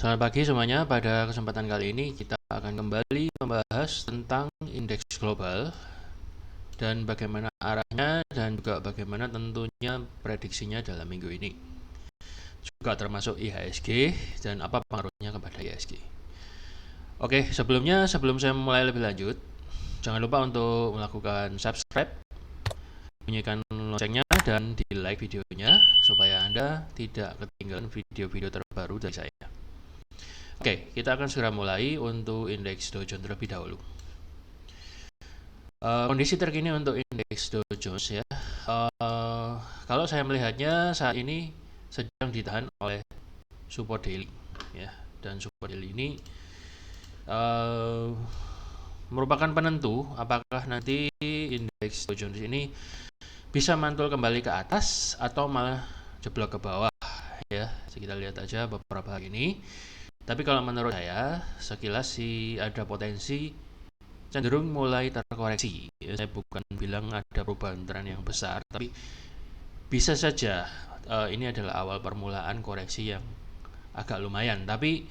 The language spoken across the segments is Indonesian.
Selamat pagi semuanya. Pada kesempatan kali ini kita akan kembali membahas tentang indeks global dan bagaimana arahnya dan juga bagaimana tentunya prediksinya dalam minggu ini. Juga termasuk IHSG dan apa pengaruhnya kepada IHSG. Oke, sebelum saya mulai lebih lanjut, jangan lupa untuk melakukan subscribe, bunyikan loncengnya dan di like videonya supaya Anda tidak ketinggalan video-video terbaru dari saya. Oke, kita akan segera mulai untuk indeks Dow Jones terlebih dahulu. Kondisi terkini untuk indeks Dow Jones ya. Kalau saya melihatnya saat ini sedang ditahan oleh support daily ya, dan support daily ini merupakan penentu apakah nanti indeks Dow Jones ini bisa mantul kembali ke atas atau malah jeblok ke bawah ya. Kita lihat aja beberapa hari ini. Tapi kalau menurut saya sekilas sih ada potensi cenderung mulai terkoreksi. Saya bukan bilang ada perubahan tren yang besar, tapi bisa saja ini adalah awal permulaan koreksi yang agak lumayan. Tapi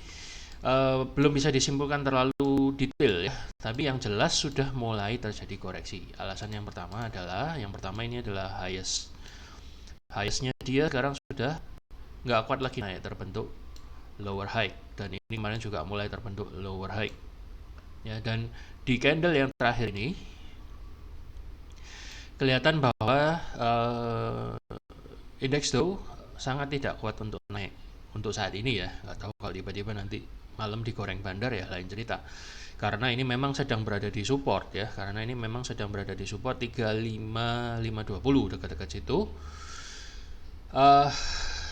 belum bisa disimpulkan terlalu detail ya. Tapi yang jelas sudah mulai terjadi koreksi. Alasan yang pertama ini adalah highestnya dia sekarang sudah nggak kuat lagi naik, terbentuk lower high, dan ini kemarin juga mulai terbentuk lower high ya. Dan di candle yang terakhir ini kelihatan bahwa indeks Dow sangat tidak kuat untuk naik untuk saat ini ya. Nggak tahu kalau tiba-tiba nanti malam digoreng bandar ya lain cerita, karena ini memang sedang berada di support ya, karena ini memang sedang berada di support 35520 dekat-dekat situ.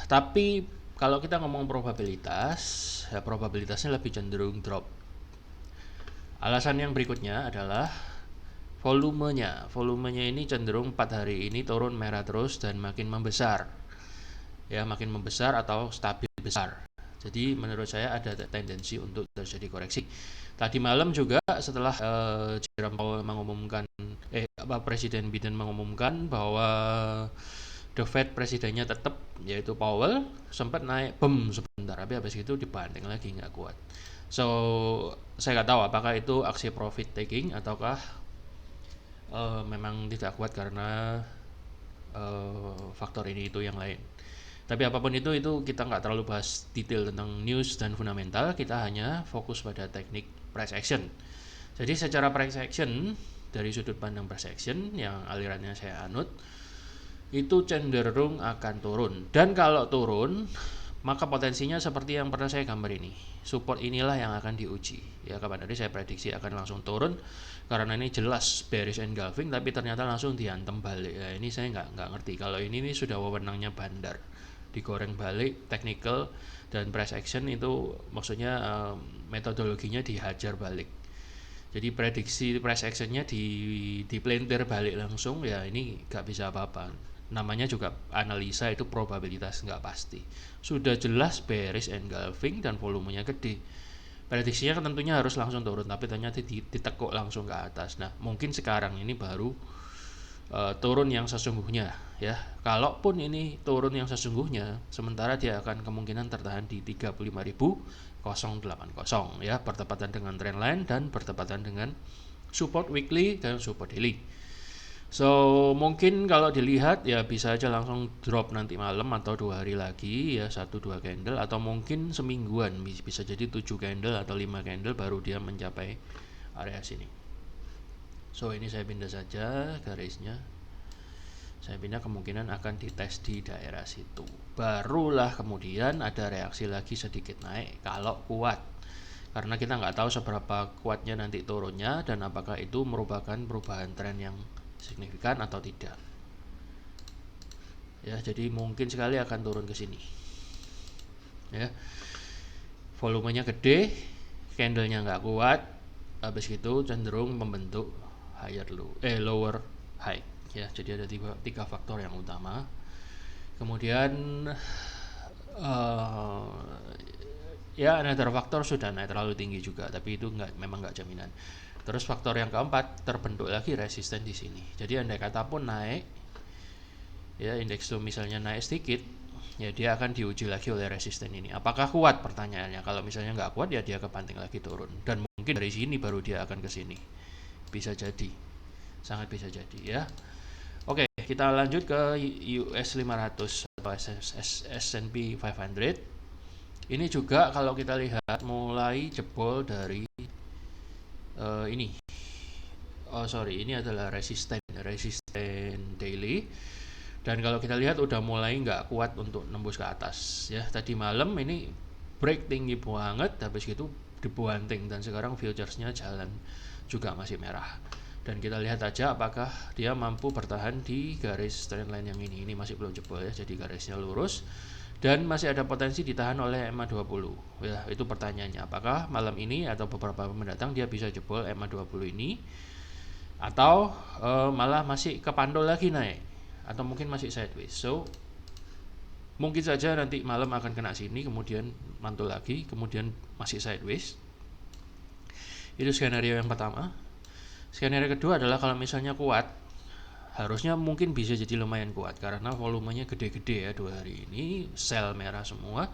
Tapi kalau kita ngomong probabilitas ya, probabilitasnya lebih cenderung drop. Alasan yang berikutnya adalah volumenya ini cenderung 4 hari ini turun merah terus dan makin membesar ya, makin membesar atau stabil besar. Jadi menurut saya ada tendensi untuk terjadi koreksi. Tadi malam juga setelah Jerome Powell mengumumkan Presiden Biden mengumumkan bahwa The Fed presidennya tetap yaitu Powell, sempat naik sebentar, tapi habis itu dibanting lagi nggak kuat. So saya nggak tahu apakah itu aksi profit taking ataukah memang tidak kuat karena faktor ini itu yang lain. Tapi apapun itu kita nggak terlalu bahas detail tentang news dan fundamental, kita hanya fokus pada teknik price action. Jadi secara price action, dari sudut pandang price action yang alirannya saya anut, itu cenderung akan turun. Dan kalau turun, maka potensinya seperti yang pernah saya gambar ini. Support inilah yang akan diuji. Ya, kapan hari saya prediksi akan langsung turun karena ini jelas bearish engulfing, tapi ternyata langsung diantem balik. Ya, ini saya nggak ngerti. Kalau ini sudah wewenangnya bandar, digoreng balik, technical dan price action itu maksudnya metodologinya dihajar balik. Jadi prediksi price actionnya di pelintir balik langsung, ya ini nggak bisa apa-apa. Namanya juga analisa, itu probabilitas nggak pasti. Sudah jelas bearish engulfing dan volumenya gede, prediksinya kan tentunya harus langsung turun, tapi ternyata ditekuk langsung ke atas. Nah mungkin sekarang ini baru turun yang sesungguhnya ya. Kalaupun ini turun yang sesungguhnya, sementara dia akan kemungkinan tertahan di 35.080 ya, bertepatan dengan trendline dan bertepatan dengan support weekly dan support daily. So mungkin kalau dilihat ya bisa aja langsung drop nanti malam atau 2 hari lagi ya, 1-2 candle, atau mungkin semingguan bisa jadi 7 candle atau 5 candle baru dia mencapai area sini. So ini saya pindah saja garisnya, saya pindah, kemungkinan akan dites di daerah situ, barulah kemudian ada reaksi lagi sedikit naik kalau kuat, karena kita nggak tahu seberapa kuatnya nanti turunnya dan apakah itu merupakan perubahan tren yang signifikan atau tidak ya. Jadi mungkin sekali akan turun ke sini ya, volumenya gede, candlenya nggak kuat, habis itu cenderung membentuk lower high ya. Jadi ada tiga faktor yang utama. Kemudian ya another faktor sudah naik terlalu tinggi juga, tapi itu memang nggak jaminan. Terus faktor yang keempat, terbentuk lagi resisten di sini. Jadi andai kata pun naik ya, indeks itu misalnya naik sedikit, ya dia akan diuji lagi oleh resisten ini. Apakah kuat pertanyaannya? Kalau misalnya nggak kuat ya dia kebanting lagi turun. Dan mungkin dari sini baru dia akan ke sini. Bisa jadi, sangat bisa jadi ya. Oke, kita lanjut ke US 500 atau S&P 500. Ini juga kalau kita lihat mulai jebol dari ini. Oh sorry, ini adalah resisten daily. Dan kalau kita lihat udah mulai nggak kuat untuk nembus ke atas ya. Tadi malam ini break tinggi banget, habis gitu dibuanting dan sekarang futuresnya jalan juga masih merah. Dan kita lihat aja apakah dia mampu bertahan di garis trendline yang ini. Ini masih belum jebol ya, jadi garisnya lurus dan masih ada potensi ditahan oleh MA20 ya. Itu pertanyaannya, apakah malam ini atau beberapa mendatang dia bisa jebol MA20 ini atau malah masih kepandol lagi naik atau mungkin masih sideways. So mungkin saja nanti malam akan kena sini, kemudian mantul lagi, kemudian masih sideways. Itu skenario yang pertama. Skenario kedua adalah kalau misalnya kuat, harusnya mungkin bisa jadi lumayan kuat karena volumenya gede-gede ya 2 hari ini, sell merah semua.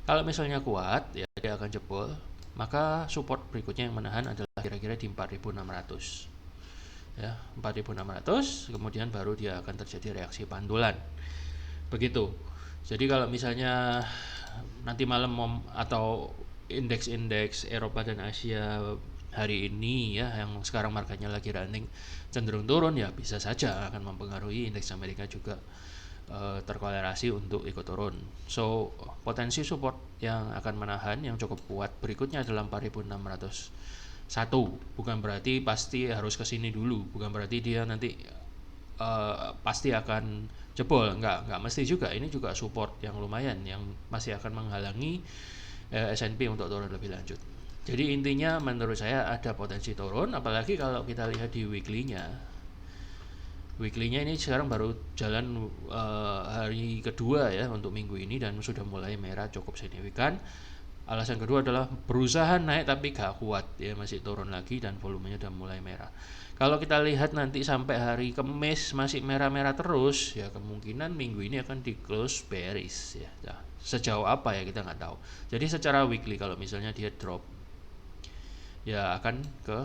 Kalau misalnya kuat ya dia akan jebol, maka support berikutnya yang menahan adalah kira-kira di 4.600 ya, 4.600, kemudian baru dia akan terjadi reaksi pandulan begitu. Jadi kalau misalnya nanti malam atau indeks-indeks Eropa dan Asia hari ini ya, yang sekarang marketnya lagi running cenderung turun, ya bisa saja akan mempengaruhi indeks Amerika juga terkolerasi untuk ikut turun. So potensi support yang akan menahan yang cukup kuat berikutnya adalah 4.601. Bukan berarti pasti harus ke sini dulu, bukan berarti dia nanti pasti akan jebol, enggak mesti juga. Ini juga support yang lumayan yang masih akan menghalangi S&P untuk turun lebih lanjut. Jadi intinya menurut saya ada potensi turun, apalagi kalau kita lihat di weekly-nya. Weekly-nya ini sekarang baru jalan hari kedua ya untuk minggu ini dan sudah mulai merah cukup signifikan. Alasan kedua adalah berusaha naik tapi gak kuat ya, masih turun lagi dan volumenya udah mulai merah. Kalau kita lihat nanti sampai hari Kamis masih merah-merah terus ya, kemungkinan minggu ini akan di close bearish ya. Nah, sejauh apa ya kita nggak tahu. Jadi secara weekly kalau misalnya dia drop ya akan ke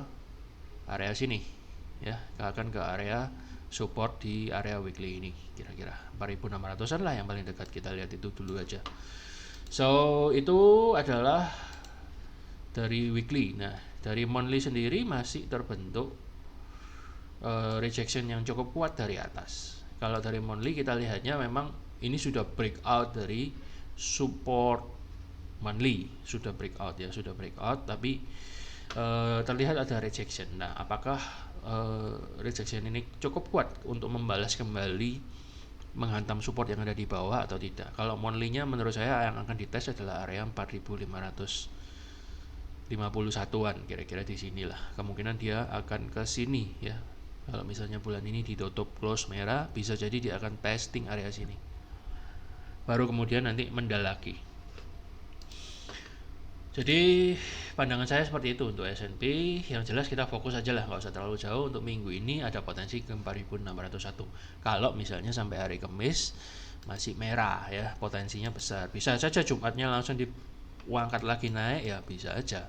area sini ya, akan ke area support di area weekly ini, kira-kira 4.600an lah yang paling dekat. Kita lihat itu dulu aja. So itu adalah dari weekly. Nah dari monthly sendiri masih terbentuk rejection yang cukup kuat dari atas. Kalau dari monthly kita lihatnya memang ini sudah breakout dari support monthly, sudah breakout ya, sudah breakout tapi terlihat ada rejection. Nah apakah rejection ini cukup kuat untuk membalas kembali menghantam support yang ada di bawah atau tidak? Kalau monthly-nya menurut saya yang akan dites adalah area 4.551-an, kira-kira di sinilah. Kemungkinan dia akan ke sini ya. Kalau misalnya bulan ini ditutup close merah, bisa jadi dia akan testing area sini. Baru kemudian nanti mendalaki. Jadi pandangan saya seperti itu untuk S&P. Yang jelas kita fokus aja lah, nggak usah terlalu jauh. Untuk minggu ini ada potensi ke 4.601. Kalau misalnya sampai hari Kamis masih merah ya, potensinya besar. Bisa saja Jumatnya langsung diangkat lagi naik ya, bisa aja.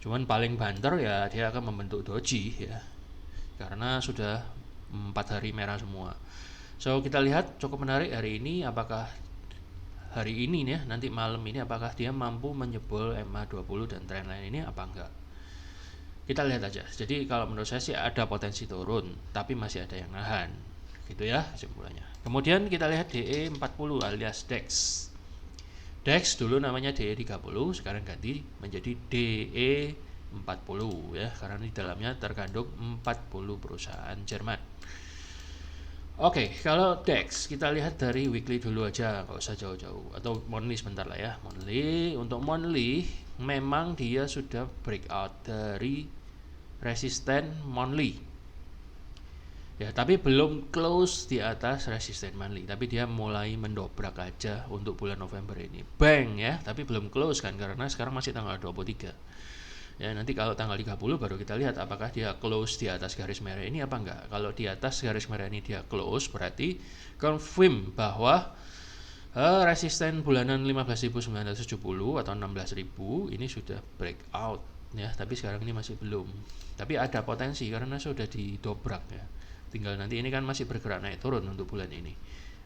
Cuman paling banter ya dia akan membentuk doji ya, karena sudah 4 hari merah semua. So kita lihat cukup menarik hari ini, apakah hari ini nih nanti malam ini apakah dia mampu menjebol MA20 dan trendline ini apa enggak, kita lihat aja. Jadi kalau menurut saya sih ada potensi turun tapi masih ada yang nahan gitu ya kesimpulannya. Kemudian kita lihat DE40 alias DEX dulu namanya DE30, sekarang ganti menjadi DE40 ya, karena di dalamnya terkandung 40 perusahaan Jerman. Oke, kalau DEX kita lihat dari weekly dulu aja, nggak usah jauh-jauh, atau monthly sebentar lah ya. Untuk monthly memang dia sudah breakout dari resisten monthly ya, tapi belum close di atas resisten monthly, tapi dia mulai mendobrak aja untuk bulan November ini, bang ya, tapi belum close kan karena sekarang masih tanggal 23 ya. Nanti kalau tanggal 30 baru kita lihat apakah dia close di atas garis merah ini apa enggak. Kalau di atas garis merah ini dia close, berarti confirm bahwa Resisten bulanan 15.970 atau 16.000 ini sudah breakout ya, tapi sekarang ini masih belum. Tapi ada potensi karena sudah didobrak ya. Tinggal nanti ini kan masih bergerak naik turun untuk bulan ini.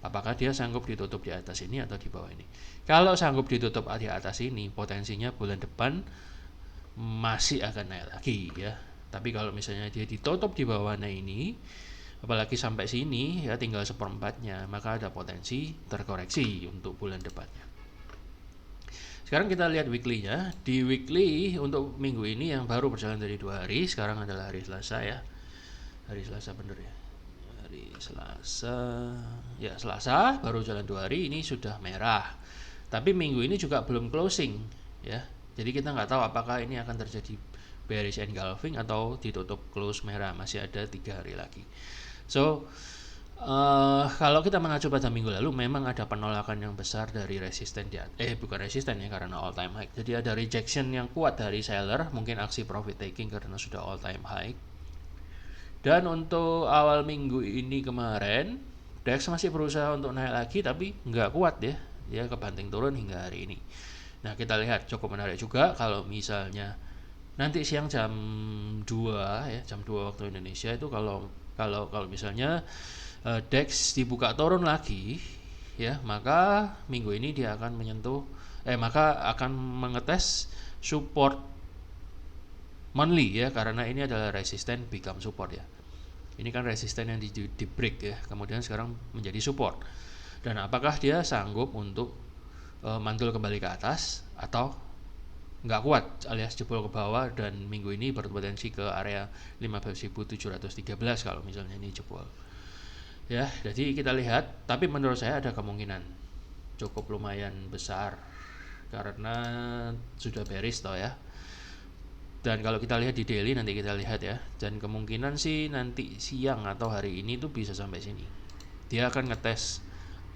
Apakah dia sanggup ditutup di atas ini atau di bawah ini? Kalau sanggup ditutup di atas ini, potensinya bulan depan masih akan naik lagi ya. Tapi kalau misalnya dia ditutup di bawahnya ini, apalagi sampai sini ya tinggal seperempatnya, maka ada potensi terkoreksi untuk bulan depannya. Sekarang kita lihat weekly-nya. Di weekly untuk minggu ini yang baru berjalan dari 2 hari, sekarang adalah hari Selasa ya. Hari Selasa bener ya. Hari Selasa. Ya, Selasa baru jalan 2 hari, ini sudah merah. Tapi minggu ini juga belum closing ya. Jadi kita nggak tahu apakah ini akan terjadi bearish engulfing atau ditutup close merah. Masih ada 3 hari lagi. So kalau kita mengacu pada minggu lalu, memang ada penolakan yang besar dari resisten bukan resisten ya, karena all time high. Jadi ada rejection yang kuat dari seller, mungkin aksi profit taking karena sudah all time high. Dan untuk awal minggu ini kemarin, DAX masih berusaha untuk naik lagi tapi nggak kuat ya, dia kebanting turun hingga hari ini. Nah, kita lihat cukup menarik juga kalau misalnya nanti siang jam 2 ya, jam 2 waktu Indonesia itu kalau misalnya DAX dibuka turun lagi ya, maka minggu ini dia akan maka akan mengetes support monthly ya, karena ini adalah resisten become support ya. Ini kan resisten yang di break ya, kemudian sekarang menjadi support. Dan apakah dia sanggup untuk mantul kembali ke atas atau nggak kuat alias jebol ke bawah, dan minggu ini berpotensi ke area 15.713 kalau misalnya ini jebol ya. Jadi kita lihat, tapi menurut saya ada kemungkinan cukup lumayan besar karena sudah bearish toh ya. Dan kalau kita lihat di daily, nanti kita lihat ya, dan kemungkinan sih nanti siang atau hari ini tuh bisa sampai sini. Dia akan ngetes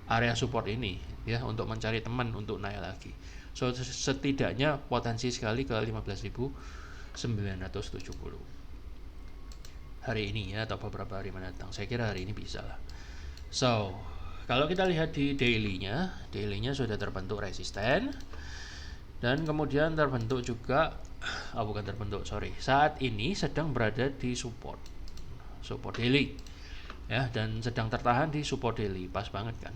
area support ini ya untuk mencari teman untuk naik lagi. So setidaknya potensi sekali ke 15.970 hari ini ya, atau beberapa hari mendatang. Saya kira hari ini bisa lah. So kalau kita lihat di daily-nya sudah terbentuk resisten dan kemudian terbentuk juga saat ini sedang berada di support daily ya, dan sedang tertahan di support daily, pas banget kan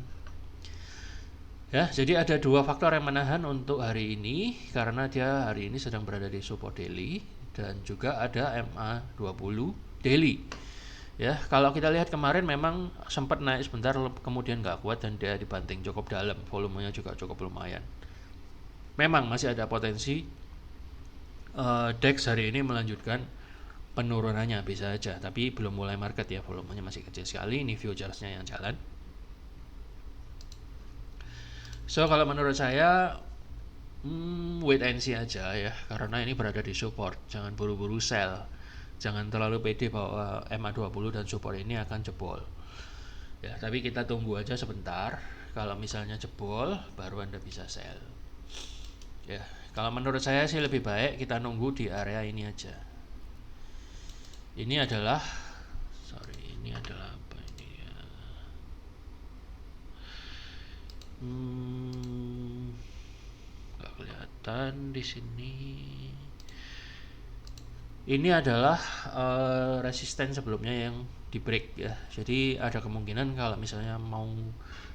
ya. Jadi ada 2 faktor yang menahan untuk hari ini, karena dia hari ini sedang berada di support daily, dan juga ada MA20 daily ya. Kalau kita lihat kemarin memang sempat naik sebentar kemudian nggak kuat dan dia dibanting cukup dalam, volumenya juga cukup lumayan. Memang masih ada potensi DAX hari ini melanjutkan penurunannya, bisa aja, tapi belum mulai market ya, volumenya masih kecil sekali. Ini futuresnya yang jalan. So kalau menurut saya wait and see aja ya, karena ini berada di support. Jangan buru-buru sell, jangan terlalu pede bahwa MA20 dan support ini akan jebol ya, tapi kita tunggu aja sebentar. Kalau misalnya jebol baru Anda bisa sell ya. Kalau menurut saya sih lebih baik kita nunggu di area ini aja. Ini adalah apa ini ya? Nggak kelihatan di sini. Ini adalah resisten sebelumnya yang di break ya. Jadi ada kemungkinan kalau misalnya mau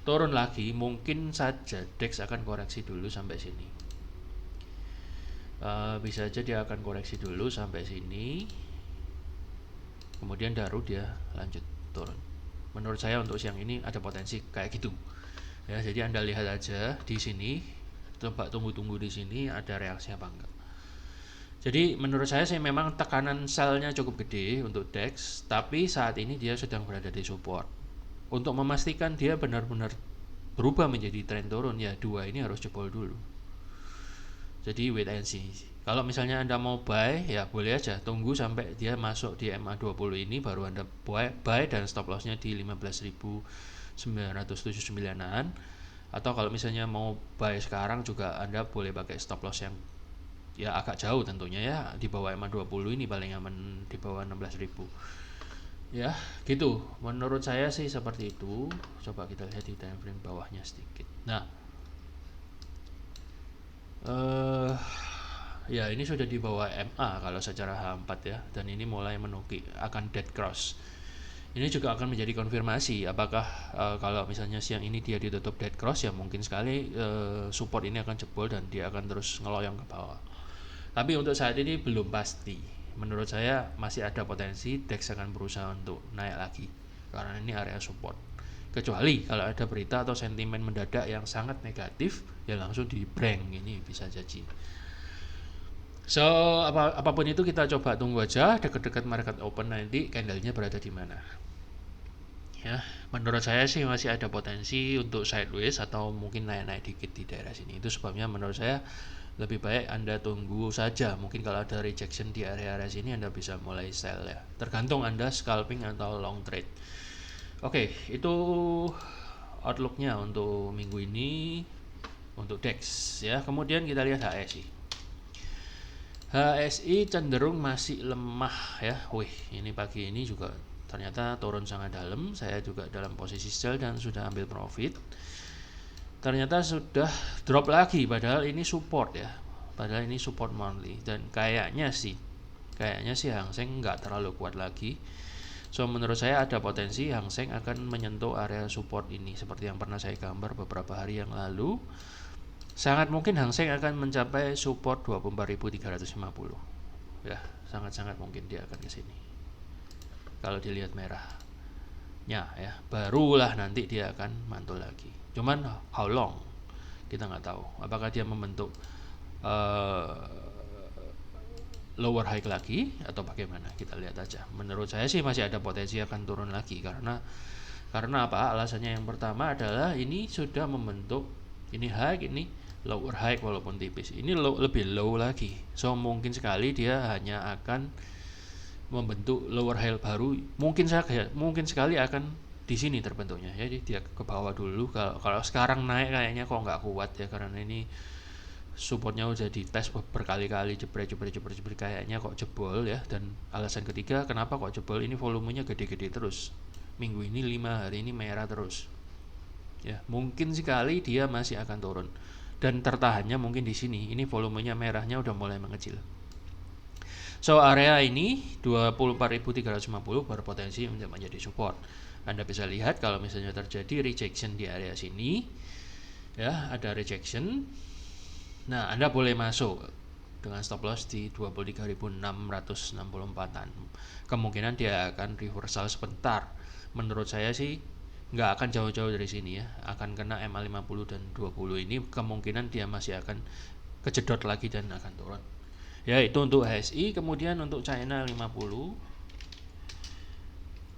turun lagi, mungkin saja DAX akan koreksi dulu sampai sini. Bisa aja dia akan koreksi dulu sampai sini, kemudian baru dia lanjut turun. Menurut saya untuk siang ini ada potensi kayak gitu ya. Jadi Anda lihat aja di sini, coba tunggu di sini ada reaksi apa enggak. Jadi menurut saya sih memang tekanan sell-nya cukup gede untuk DAX, tapi saat ini dia sedang berada di support. Untuk memastikan dia benar-benar berubah menjadi tren turun ya, 2 ini harus jebol dulu. Jadi wait and see. Kalau misalnya Anda mau buy ya boleh aja tunggu sampai dia masuk di MA20 ini, baru Anda buy dan stop lossnya di 15.979-an. Atau kalau misalnya mau buy sekarang juga Anda boleh pakai stop loss yang ya agak jauh tentunya ya, di bawah MA20 ini paling aman, di bawah 16.000 Ya, gitu. Menurut saya sih seperti itu. Coba kita lihat di time frame bawahnya sedikit. Nah, eh ya ini sudah di bawah MA kalau secara H4 ya, dan ini mulai menukik akan dead cross. Ini juga akan menjadi konfirmasi apakah kalau misalnya siang ini dia ditutup dead cross, ya mungkin sekali support ini akan jebol dan dia akan terus ngeloyong ke bawah. Tapi untuk saat ini belum pasti. Menurut saya masih ada potensi DEX akan berusaha untuk naik lagi karena ini area support. Kecuali kalau ada berita atau sentimen mendadak yang sangat negatif, ya langsung di blank, ini bisa jadi. So, apapun itu kita coba tunggu aja dekat-dekat market open nanti candlenya berada di mana. Ya, menurut saya sih masih ada potensi untuk sideways atau mungkin naik-naik dikit di daerah sini. Itu sebabnya menurut saya lebih baik Anda tunggu saja. Mungkin kalau ada rejection di area-area sini Anda bisa mulai sell ya. Tergantung Anda scalping atau long trade. Oke, itu outlooknya untuk minggu ini untuk DEX ya. Kemudian kita lihat HSI. HSI cenderung masih lemah ya. Wih, ini pagi ini juga ternyata turun sangat dalam. Saya juga dalam posisi sell dan sudah ambil profit. Ternyata sudah drop lagi, padahal ini support ya. Padahal ini support monthly dan kayaknya sih Hang Seng nggak terlalu kuat lagi. So menurut saya ada potensi Hang Seng akan menyentuh area support ini seperti yang pernah saya gambar beberapa hari yang lalu. Sangat mungkin Hang Seng akan mencapai support 24.350. Ya, sangat-sangat mungkin dia akan ke sini. Kalau dilihat merahnya ya, barulah nanti dia akan mantul lagi. Cuman how long? Kita nggak tahu. Apakah dia membentuk lower high lagi atau bagaimana, kita lihat aja. Menurut saya sih masih ada potensi akan turun lagi karena apa? Alasannya yang pertama adalah ini sudah membentuk ini high, ini lower high walaupun tipis. Ini lebih low lagi. So mungkin sekali dia hanya akan membentuk lower high baru. Mungkin sekali akan di sini terbentuknya. Jadi dia ke bawah dulu. Kalau sekarang naik kayaknya kok nggak kuat ya, karena ini supportnya udah dites berkali-kali, jebret kayaknya kok jebol ya. Dan alasan ketiga kenapa kok jebol, ini volumenya gede-gede terus minggu ini, 5 hari ini merah terus ya. Mungkin sekali dia masih akan turun dan tertahannya mungkin di sini. Ini volumenya merahnya udah mulai mengecil. So area ini 24.350 berpotensi untuk menjadi support. Anda bisa lihat kalau misalnya terjadi rejection di area sini ya, ada rejection. Nah, Anda boleh masuk dengan stop loss di 23.664-an. Kemungkinan dia akan reversal sebentar. Menurut saya sih nggak akan jauh-jauh dari sini ya. Akan kena MA50 dan 20 ini, kemungkinan dia masih akan kejedot lagi dan akan turun. Ya, itu untuk HSI. Kemudian untuk China 50.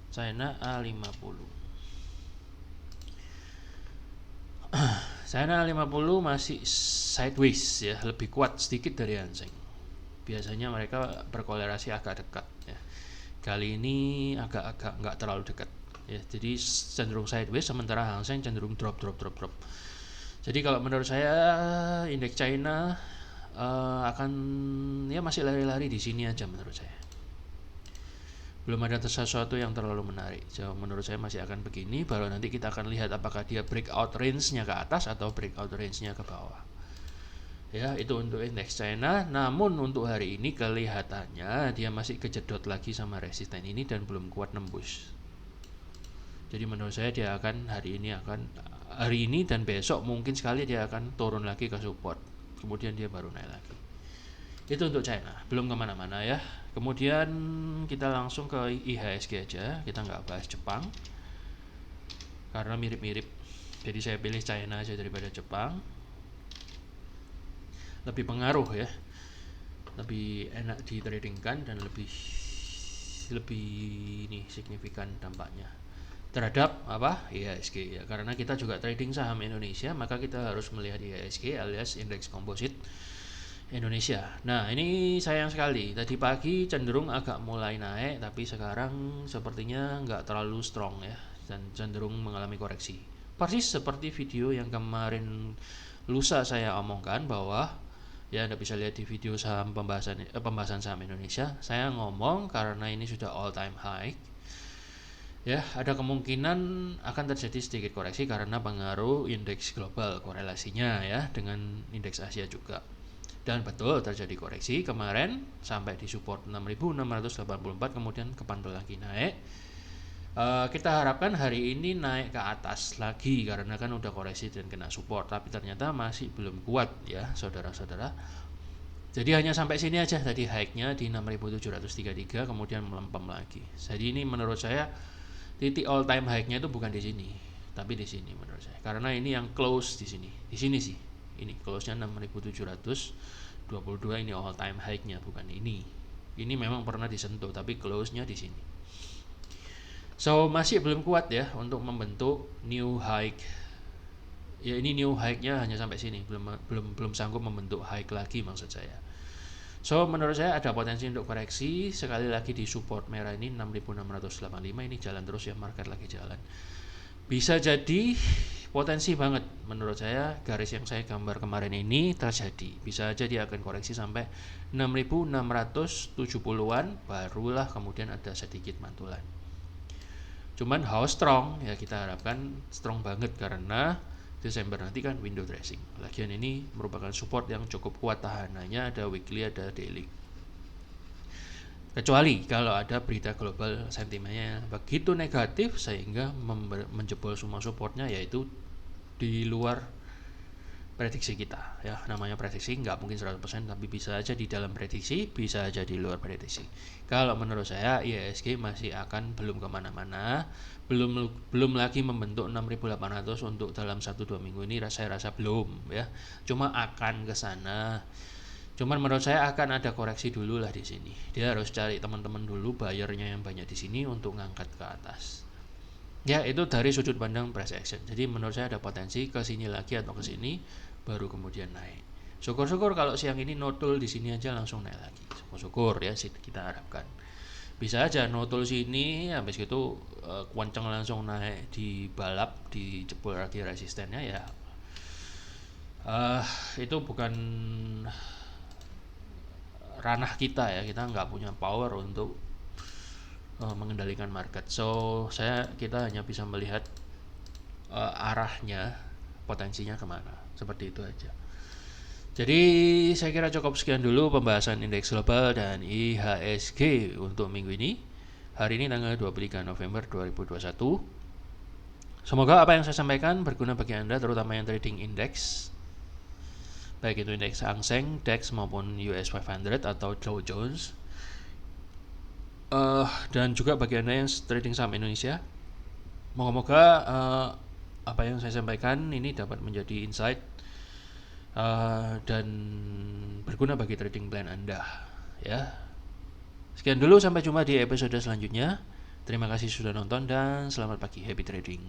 China A50. China 50 masih sideways ya, lebih kuat sedikit dari Hang Seng. Biasanya mereka berkolerasi agak dekat ya. Kali ini agak-agak nggak terlalu dekat ya, jadi cenderung sideways, sementara Hang Seng cenderung drop. Jadi kalau menurut saya indeks China akan ya masih lari-lari di sini aja menurut saya. Belum ada sesuatu yang terlalu menarik. So, menurut saya masih akan begini, baru nanti kita akan lihat apakah dia breakout range-nya ke atas atau breakout range-nya ke bawah. Ya, itu untuk indeks China. Namun untuk hari ini kelihatannya dia masih kejedot lagi sama resisten ini dan belum kuat nembus. Jadi menurut saya dia akan hari ini dan besok mungkin sekali dia akan turun lagi ke support. Kemudian dia baru naik lagi. Itu untuk China, belum kemana-mana ya. Kemudian kita langsung ke IHSG aja, kita nggak bahas Jepang karena mirip-mirip. Jadi saya pilih China aja daripada Jepang. Lebih pengaruh ya, lebih enak di tradingkan dan lebih ini signifikan dampaknya terhadap IHSG ya. Karena kita juga trading saham Indonesia, maka kita harus melihat IHSG alias indeks komposit Indonesia. Nah, ini sayang sekali. Tadi pagi cenderung agak mulai naik, tapi sekarang sepertinya nggak terlalu strong ya, dan cenderung mengalami koreksi. Persis seperti video yang kemarin lusa saya omongkan bahwa ya Anda bisa lihat di video saham pembahasan saham Indonesia. Saya ngomong karena ini sudah all time high. Ya, ada kemungkinan akan terjadi sedikit koreksi karena pengaruh indeks global korelasinya ya dengan indeks Asia juga. Dan betul terjadi koreksi kemarin sampai di support 6.684, kemudian kepantul lagi naik. Kita harapkan hari ini naik ke atas lagi karena kan udah koreksi dan kena support, tapi ternyata masih belum kuat ya saudara-saudara. Jadi hanya sampai sini aja tadi high-nya di 6.733, kemudian melempem lagi. Jadi ini menurut saya titik all time high-nya itu bukan di sini, tapi di sini menurut saya. Karena ini yang close di sini. Di sini sih. Ini close-nya 6.722, ini all time high-nya, bukan ini. Ini memang pernah disentuh tapi close-nya di sini. So masih belum kuat ya untuk membentuk new high. Ya ini new high-nya hanya sampai sini, belum sanggup membentuk high lagi maksud saya. So menurut saya ada potensi untuk koreksi sekali lagi di support merah ini 6.685, ini jalan terus ya, market lagi jalan. Bisa jadi potensi banget menurut saya garis yang saya gambar kemarin ini terjadi. Bisa aja dia akan koreksi sampai 6.670-an, barulah kemudian ada sedikit mantulan. Cuman how strong ya, kita harapkan strong banget karena Desember nanti kan window dressing. Lagian ini merupakan support yang cukup kuat tahanannya, ada weekly, ada daily. Kecuali kalau ada berita global sentimennya begitu negatif sehingga menjebol semua supportnya, yaitu di luar prediksi kita ya. Namanya prediksi nggak mungkin 100%, tapi bisa aja di dalam prediksi, bisa aja di luar prediksi. Kalau menurut saya IHSG masih akan belum kemana-mana, belum lagi membentuk 6.800 untuk dalam 1-2 minggu ini, saya rasa belum ya, cuma akan ke sana. Cuman menurut saya akan ada koreksi dulu lah di sini. Dia harus cari teman-teman dulu buyernya yang banyak di sini untuk ngangkat ke atas. Ya itu dari sudut pandang price action. Jadi menurut saya ada potensi ke sini lagi atau ke sini, baru kemudian naik. Syukur-syukur kalau siang ini notul di sini aja langsung naik lagi. Syukur-syukur ya, kita harapkan. Bisa aja notul sini, habis itu kenceng langsung naik di balap, dijebol lagi resistennya ya. Itu bukan ranah kita ya, kita nggak punya power untuk mengendalikan market. So kita hanya bisa melihat arahnya, potensinya kemana, seperti itu aja. Jadi saya kira cukup sekian dulu pembahasan indeks global dan IHSG untuk minggu ini. Hari ini tanggal 23 November 2021. Semoga apa yang saya sampaikan berguna bagi Anda, terutama yang trading indeks, baik itu indeks Hang Seng, DAX maupun US 500 atau Dow Jones. Dan juga bagi Anda yang trading saham Indonesia, moga-moga apa yang saya sampaikan ini dapat menjadi insight dan berguna bagi trading plan Anda ya. Sekian dulu, sampai jumpa di episode selanjutnya. Terima kasih sudah nonton dan selamat pagi, happy trading.